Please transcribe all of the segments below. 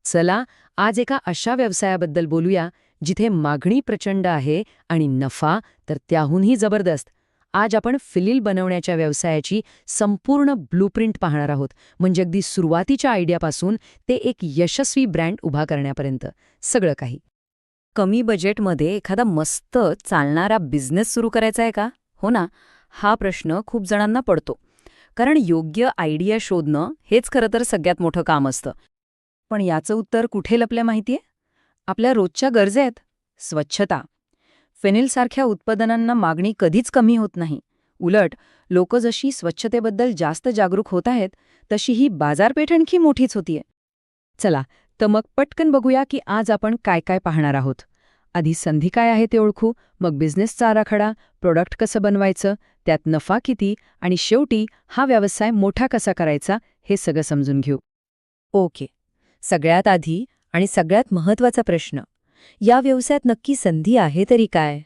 चला आज एका अशा व्यवसायाबद्दल बोलूया जिथे मागणी प्रचंड आहे आणि नफा तर त्याहूनही जबरदस्त. आज आपण फिलिल बनवण्याच्या व्यवसायाची संपूर्ण ब्लूप्रिंट पाहणार आहोत, म्हणजे अगदी सुरुवातीच्या आयडियापासून ते एक यशस्वी ब्रँड उभा करण्यापर्यंत सगळं काही. कमी बजेटमध्ये एखादा मस्त चालणारा बिझनेस सुरू करायचा आहे का? हो ना, हा प्रश्न खूप जणांना पडतो. कारण योग्य आयडिया शोधणं हेच खरं तर सगळ्यात मोठं काम असतं. पण याचं उत्तर कुठे लपलं माहितीये? आपल्या रोजच्या गरजा आहेत. स्वच्छता. फेनिलसारख्या उत्पादनांना मागणी कधीच कमी होत नाही. उलट लोकं जशी स्वच्छतेबद्दल जास्त जागरूक होत आहेत, तशी ही बाजारपेठ आणखी मोठीच होतीये. चला, तर मग पटकन बघूया की आज आपण काय काय पाहणार आहोत. आधी संधी काय आहे ते ओळखू, मग बिझनेसचा आराखडा, प्रोडक्ट कसं बनवायचं, त्यात नफा किती आणि शेवटी हा व्यवसाय मोठा कसा करायचा हे सगळं समजून घेऊ. ओके. सगळ्यात आधी आणि सगळ्यात महत्त्वाचा प्रश्न, या व्यवसायात नक्की संधी आहे तरी काय?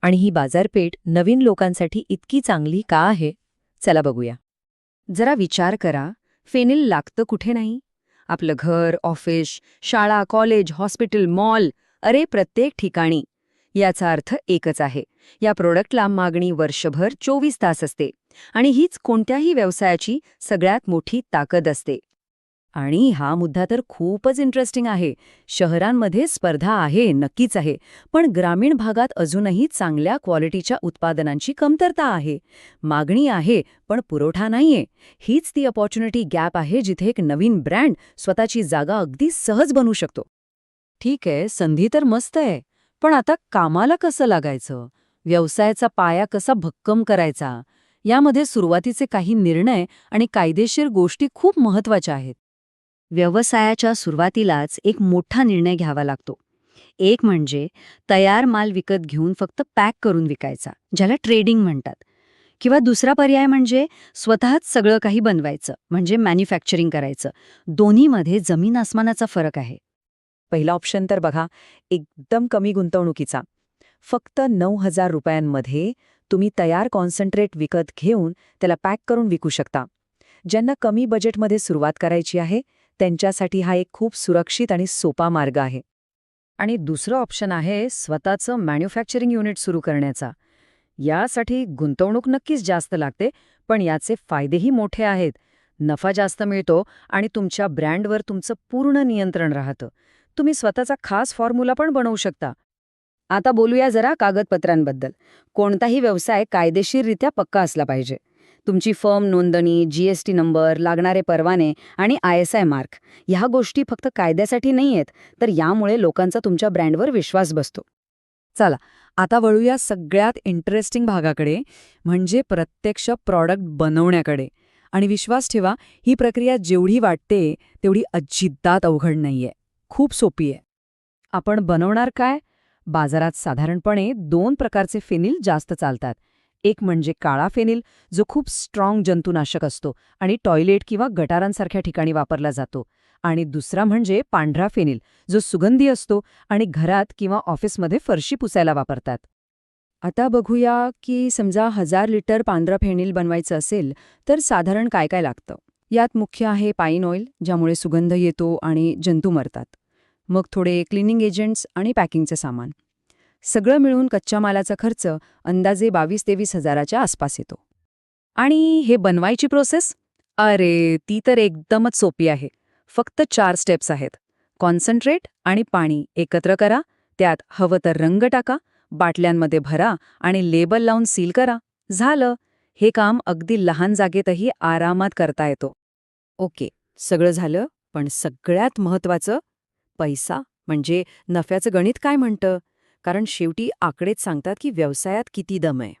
आणि ही बाजारपेठ नवीन लोकांसाठी इतकी चांगली का आहे? चला बघूया. जरा विचार करा, फेनिल लागतं कुठे नाही? आपलं घर, ऑफिस, शाळा, कॉलेज, हॉस्पिटल, मॉल, अरे प्रत्येक ठिकाणी. याचा अर्थ एकच आहे, या प्रोडक्टला मागणी वर्षभर 24 तास असते आणि हीच कोणत्याही व्यवसायाची सगळ्यात मोठी ताकद असते. आणि हा मुद्दा तर खूपच इंटरेस्टिंग आहे. शहरांमध्ये स्पर्धा आहे, नक्कीच आहे, पण ग्रामीण भागात अजूनही चांगल्या क्वालिटीच्या उत्पादनांची कमतरता आहे. मागणी आहे, पण पुरवठा नाहीये. हीच ती अपॉर्च्युनिटी गॅप आहे जिथे एक नवीन ब्रँड स्वतःची जागा अगदी सहज बनवू शकतो. ठीक आहे, संधी तर मस्त आहे, पण आता कामाला कसं लागायचं? व्यवसायाचा पाया कसा भक्कम करायचा? यामध्ये सुरुवातीचे काही निर्णय आणि कायदेशीर गोष्टी खूप महत्त्वाच्या आहेत. व्यवसायाच्या सुरुवातीलाच एक मोठा निर्णय घ्यावा लागतो. एक म्हणजे तयार माल विकत घेऊन फक्त पॅक करून विकायचा, ज्याला ट्रेडिंग म्हणतात. किंवा दुसरा पर्याय म्हणजे स्वतःच सगळं काही बनवायचं, म्हणजे मॅन्युफॅक्चरिंग करायचं. दोन्हीमध्ये जमीन आसमानाचा फरक आहे. पहिला ऑप्शन तर बघा, एकदम कमी गुंतवणुकीचा. फक्त 9,000 रुपयांमध्ये तुम्ही तयार कॉन्सन्ट्रेट विकत घेऊन त्याला पॅक करून विकू शकता. ज्यांना कमी बजेटमध्ये सुरुवात करायची आहे त्यांच्यासाठी हा एक खूप सुरक्षित आणि सोपा मार्ग आहे. आणि दुसरं ऑप्शन आहे स्वतःचं मॅन्युफॅक्चरिंग युनिट सुरू करण्याचा. यासाठी गुंतवणूक नक्कीच जास्त लागते, पण याचे फायदेही मोठे आहेत. नफा जास्त मिळतो आणि तुमच्या ब्रँडवर तुमचं पूर्ण नियंत्रण राहतं. तुम्ही स्वतःचा खास फॉर्म्युला पण बनवू शकता. आता बोलूया जरा कागदपत्रांबद्दल. कोणताही व्यवसाय कायदेशीररित्या पक्का असला पाहिजे. तुमची फर्म नोंदणी, जीएसटी नंबर, लागणारे परवाने आणि ISI मार्क ह्या गोष्टी फक्त कायद्यासाठी नाही आहेत, तर यामुळे लोकांचा तुमच्या ब्रँडवर विश्वास बसतो. चला, आता वळूया सगळ्यात इंटरेस्टिंग भागाकडे, म्हणजे प्रत्यक्ष प्रॉडक्ट बनवण्याकडे. आणि विश्वास ठेवा, ही प्रक्रिया जेवढी वाटते तेवढी अजिबात अवघड नाहीये. खूप सोपी आहे. आपण बनवणार काय? बाजारात साधारणपणे 2 प्रकारचे फेनिल जास्त चालतात. एक म्हणजे काळा फेनिल, जो खूप स्ट्रॉंग जंतुनाशक असतो आणि टॉयलेट किंवा गटारांसारख्या ठिकाणी वापरला जातो. आणि दुसरा म्हणजे पांढरा फेनिल, जो सुगंधी असतो आणि घरात किंवा ऑफिसमध्ये फरशी पुसायला वापरतात. आता बघूया की समजा 1000 लिटर पांढरा फेनिल बनवायचं असेल तर साधारण काय काय लागतं. यात मुख्य आहे पाईन ऑइल, ज्यामुळे सुगंध येतो आणि जंतू मरतात. मग थोडे क्लिनिंग एजंट्स आणि पॅकिंगचे सामान. सगळं मिळून कच्च्या मालाचा खर्च अंदाजे 22-23 हजाराच्या आसपास येतो. आणि हे बनवायची प्रोसेस? अरे, ती तर एकदमच सोपी आहे. फक्त 4 स्टेप्स आहेत. कॉन्सन्ट्रेट आणि पाणी एकत्र करा, त्यात हवं तर रंग टाका, बाटल्यांमध्ये भरा आणि लेबल लावून सील करा. झालं. हे काम अगदी लहान जागेतही आरामात करता येतो. ओके, सगळं झालं, पण सगळ्यात महत्त्वाचं पैसा, म्हणजे नफ्याचं गणित काय म्हणतं? कारण शेवटी आकडेच सांगतात की व्यवसायात किती दम आहे.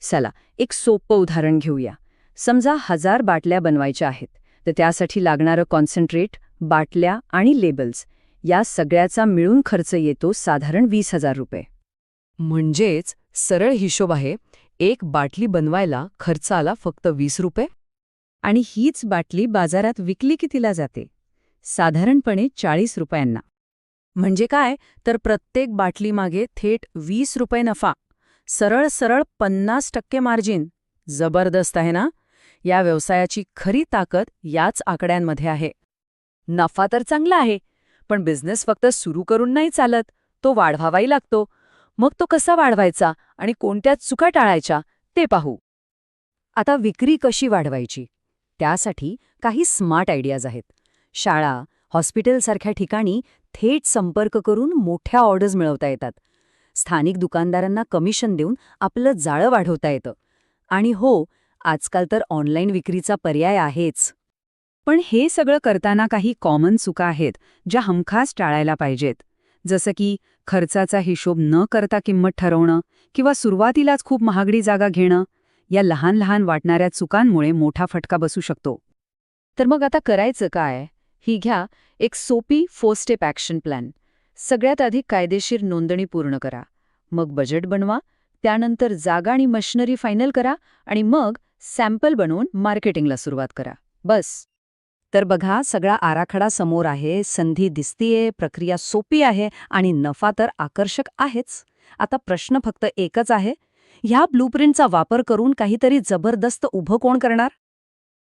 चला, एक सोपं उदाहरण घेऊया. समजा 1000 बाटल्या बनवायच्या आहेत, तर त्यासाठी लागणारं कॉन्सन्ट्रेट, बाटल्या आणि लेबल्स या सगळ्याचा मिळून खर्च येतो साधारण 20,000 रुपये. म्हणजेच सरळ हिशोब आहे, एक बाटली बनवायला खर्च आला फक्त 20 रुपये. आणि हीच बाटली बाजारात विकली कितीला जाते? साधारणपणे 40 रुपयांना. म्हणजे काय, तर प्रत्येक बाटलीमागे थेट 20 रुपये नफा. सरळ सरळ 50% मार्जिन. जबरदस्त आहे ना? या व्यवसायाची खरी ताकद याच आकड्यांमध्ये आहे. नफा तर चांगला आहे, पण बिझनेस फक्त सुरू करून नाही चालत, तो वाढवावाही लागतो. मग तो कसा वाढवायचा आणि कोणत्या चुका टाळायच्या ते पाहू. आता विक्री कशी वाढवायची? त्यासाठी काही स्मार्ट आयडियाज आहेत. शाळा, हॉस्पिटलसारख्या ठिकाणी थेट संपर्क करून मोठ्या ऑर्डर्स मिळवता येतात. स्थानिक दुकानदारांना कमिशन देऊन आपलं जाळं वाढवता येतं. आणि हो, आजकाल तर ऑनलाईन विक्रीचा पर्याय आहेच. पण हे सगळं करताना काही कॉमन चुका आहेत ज्या हमखास टाळायला पाहिजेत. जसं की खर्चाचा हिशोब न करता किंमत ठरवणं किंवा सुरुवातीलाच खूप महागडी जागा घेणं. या लहान लहान वाटणाऱ्या चुकांमुळे मोठा फटका बसू शकतो. तर मग आता करायचं काय? ही घ्या एक सोपी 4 स्टेप ॲक्शन प्लॅन. सगळ्यात आधी कायदेशीर नोंदणी पूर्ण करा. मग बजेट बनवा, त्यानंतर जागा आणि मशिनरी फायनल करा आणि मग सॅम्पल बनवून मार्केटिंगला सुरुवात करा. बस. तर बघा, सगळा आराखडा समोर आहे, संधी दिसतीये, प्रक्रिया सोपी आहे आणि नफा तर आकर्षक आहेच. आता प्रश्न फक्त एकच आहे, ह्या ब्लूप्रिंटचा वापर करून काहीतरी जबरदस्त उभं कोण करणार?